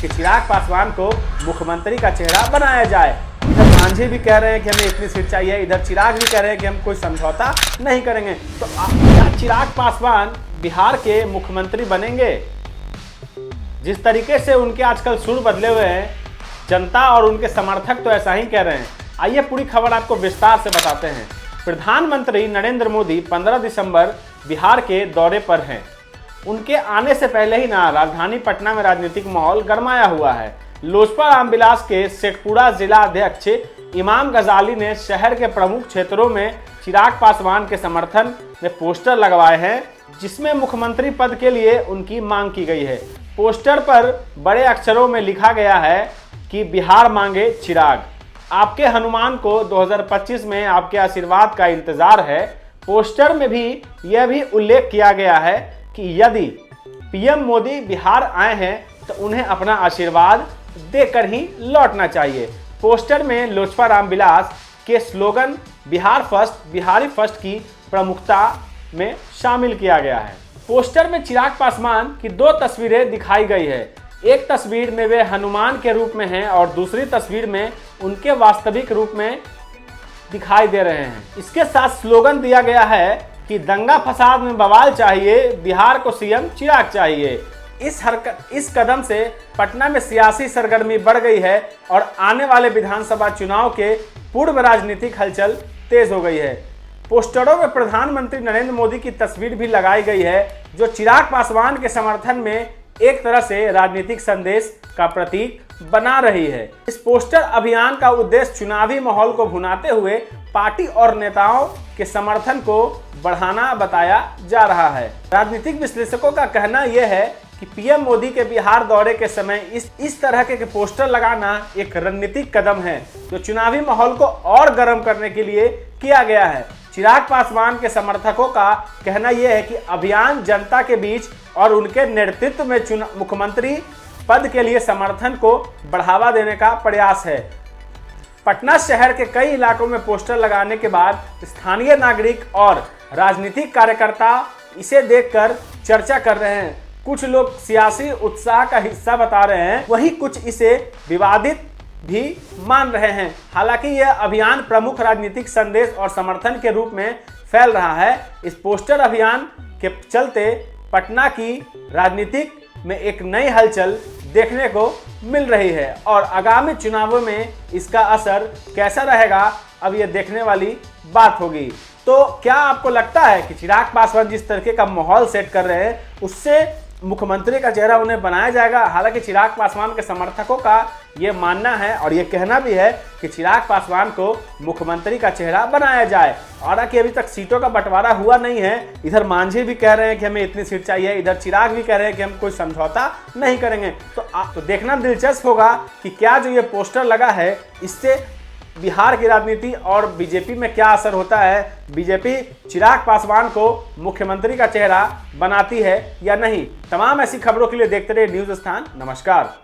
कि चिराग पासवान को मुख्यमंत्री का चेहरा बनाया जाए। इधर मांझी भी कह रहे हैं कि हमें इतनी सीट चाहिए, इधर चिराग भी कह रहे हैं कि हम कोई समझौता नहीं करेंगे। तो क्या चिराग पासवान बिहार के मुख्यमंत्री बनेंगे? जिस तरीके से उनके आजकल सुर बदले हुए हैं, जनता और उनके समर्थक तो ऐसा ही कह रहे हैं। आइए पूरी खबर आपको विस्तार से बताते हैं। प्रधानमंत्री नरेंद्र मोदी 15 दिसंबर बिहार के दौरे पर हैं। उनके आने से पहले ही राजधानी पटना में राजनीतिक माहौल गरमाया हुआ है। लोजपा रामविलास के शेखपुरा जिला अध्यक्ष इमाम गजाली ने शहर के प्रमुख क्षेत्रों में चिराग पासवान के समर्थन में पोस्टर लगवाए हैं, जिसमें मुख्यमंत्री पद के लिए उनकी मांग की गई है। पोस्टर पर बड़े अक्षरों में लिखा गया है कि बिहार मांगे चिराग, आपके हनुमान को 2025 में आपके आशीर्वाद का इंतजार है। पोस्टर में भी यह भी उल्लेख किया गया है कि यदि पीएम मोदी बिहार आए हैं तो उन्हें अपना आशीर्वाद देकर ही लौटना चाहिए। पोस्टर में लोजपा रामविलास के slogan Bihar first, Bihari first की प्रमुखता में शामिल किया गया है। पोस्टर में चिराग पासवान की दो तस्वीरें दिखाई गई है। एक तस्वीर में वे हनुमान के रूप में हैं और दूसरी तस्वीर में उनके वास्तविक रूप में दिखाई दे रहे हैं। इसके साथ स्लोगन दिया गया है कि दंगा फसाद में बवाल चाहिए, बिहार को सीएम चिराग चाहिए। इस कदम से पटना में सियासी सरगर्मी बढ़ गई है और आने वाले विधानसभा चुनाव के पूर्व राजनीतिक हलचल तेज हो गई है। पोस्टरों में प्रधानमंत्री नरेंद्र मोदी की तस्वीर भी लगाई गई है, जो चिराग पासवान के समर्थन में एक तरह से राजनीतिक संदेश का प्रतीक बना रही है। इस पोस्टर अभियान का उद्देश्य चुनावी माहौल को भुनाते हुए पार्टी और नेताओं के समर्थन को बढ़ाना बताया जा रहा है। राजनीतिक विश्लेषकों का कहना यह है कि पीएम मोदी के बिहार दौरे के समय इस तरह के पोस्टर लगाना एक रणनीतिक कदम है, जो चुनावी माहौल को और गर्म करने के लिए किया गया है। चिराग पासवान के समर्थकों का कहना यह है कि अभियान जनता के बीच और उनके नेतृत्व में मुख्यमंत्री पद के लिए समर्थन को बढ़ावा देने का प्रयास है। पटना शहर के कई इलाकों में पोस्टर लगाने के बाद स्थानीय नागरिक और राजनीतिक कार्यकर्ता इसे देखकर चर्चा कर रहे हैं। कुछ लोग सियासी उत्साह का हिस्सा बता रहे हैं, वहीं कुछ इसे विवादित भी मान रहे हैं। हालांकि यह अभियान प्रमुख राजनीतिक संदेश और समर्थन के रूप में फैल रहा है। इस पोस्टर अभियान के चलते पटना की राजनीतिक में एक नई हलचल देखने को मिल रही है और आगामी चुनावों में इसका असर कैसा रहेगा, अब यह देखने वाली बात होगी। तो क्या आपको लगता है कि चिराग पासवान जिस तरीके का माहौल सेट कर रहे हैं, उससे मुख्यमंत्री का चेहरा उन्हें बनाया जाएगा? हालांकि चिराग पासवान के समर्थकों का ये मानना है और ये कहना भी है कि चिराग पासवान को मुख्यमंत्री का चेहरा बनाया जाए। हालांकि अभी तक सीटों का बंटवारा हुआ नहीं है। इधर मांझी भी कह रहे हैं कि हमें इतनी सीट चाहिए, इधर चिराग भी कह रहे हैं कि हम कोई समझौता नहीं करेंगे। तो देखना दिलचस्प होगा कि क्या जो ये पोस्टर लगा है, इससे बिहार की राजनीति और बीजेपी में क्या असर होता है। बीजेपी चिराग पासवान को मुख्यमंत्री का चेहरा बनाती है या नहीं। तमाम ऐसी खबरों के लिए देखते रहिए न्यूज़ स्थान। नमस्कार।